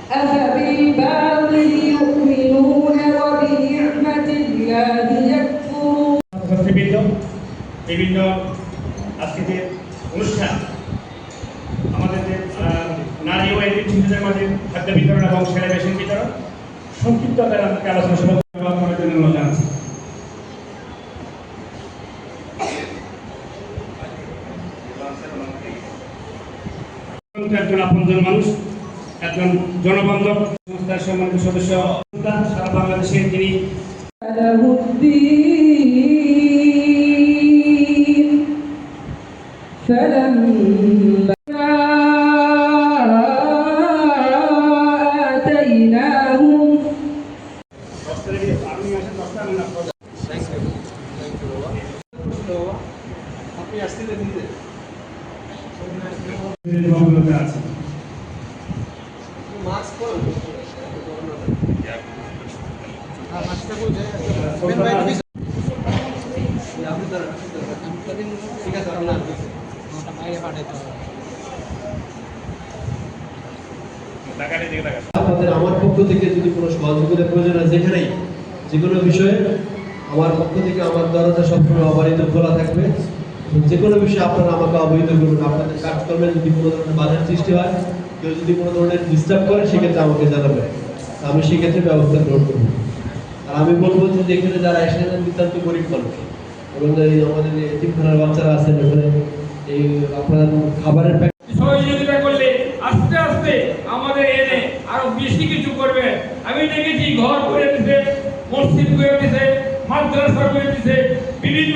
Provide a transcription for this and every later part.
أفبالباطل يؤمنون وبنعمة الله يكفرون বিভিন্ন আজকের অনুষ্ঠান আমাদের যে নারী ও শিশুদের মাঝে খাদ্য বিতরণ এবং সেরা মেশিন বিতরণ সংক্ষিপ্ত আমাদেরকে আলোচনা সভা করার জন্য অনুরোধ জানাচ্ছি। একজন আপনজন মানুষ, একজন জনবান্ধব সংস্থার সম্মানিত সদস্য, সারা বাংলাদেশে তিনি আছে আপনাদের আমার পক্ষ থেকে যদি কোনো সহযোগিতার প্রয়োজন হয়, যেখানেই যে কোনো বিষয়ে আমার পক্ষ থেকে আমার দরজা সবসময় অবারিত খোলা থাকবে। যে কোনো বিষয়ে আপনারা আমাকে অবহিত করবেন। আপনাদের কাজকর্মে যদি কোনো ধরনের বাধার সৃষ্টি হয়, কেউ যদি কোনো ধরনের ডিস্টার্ব করে, সেক্ষেত্রে আমাকে জানাবেন, আমি সেক্ষেত্রে ব্যবস্থা গ্রহণ করব। আর আমি বলবো যে এখানে যারা এসেছেন নিতান্ত গরিব মানুষ এবং আমাদের এতিমখানার বাচ্চারা আছেন, এখানে এই আপনার খাবারের সহযোগিতা করলে আস্তে আস্তে আমাদের এনে আরো বেশি কিছু করবে। আমি দেখেছি ঘর করে দিতে, মসজিদ করে দিতে, মাদ্রাসা করে দিতে, বিভিন্ন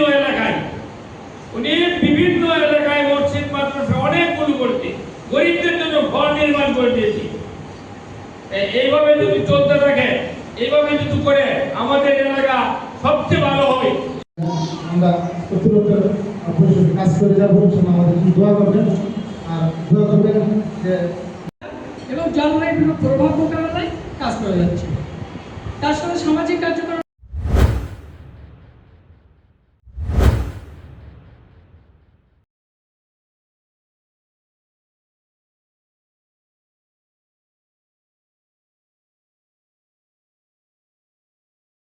এলাকায় মসজিদ মাদ্রাসা অনেকগুলো করতে, গরিবদের জন্য ঘর নির্মাণ করে দিয়েছি। এইভাবে যদি চলতে থাকে, এইভাবে যদি করে আমাদের এলাকা সবচেয়ে ভালো হবে। আমরা প্রতিরোধের কাজ করে যাবো, আমাদের দোয়া করবেন আর দোয়া করবেন যে এবং জলবায়ুর প্রভাব মোকাবেলায় কাজ করে যাচ্ছে। তার সাথে সামাজিক কার্যক্রম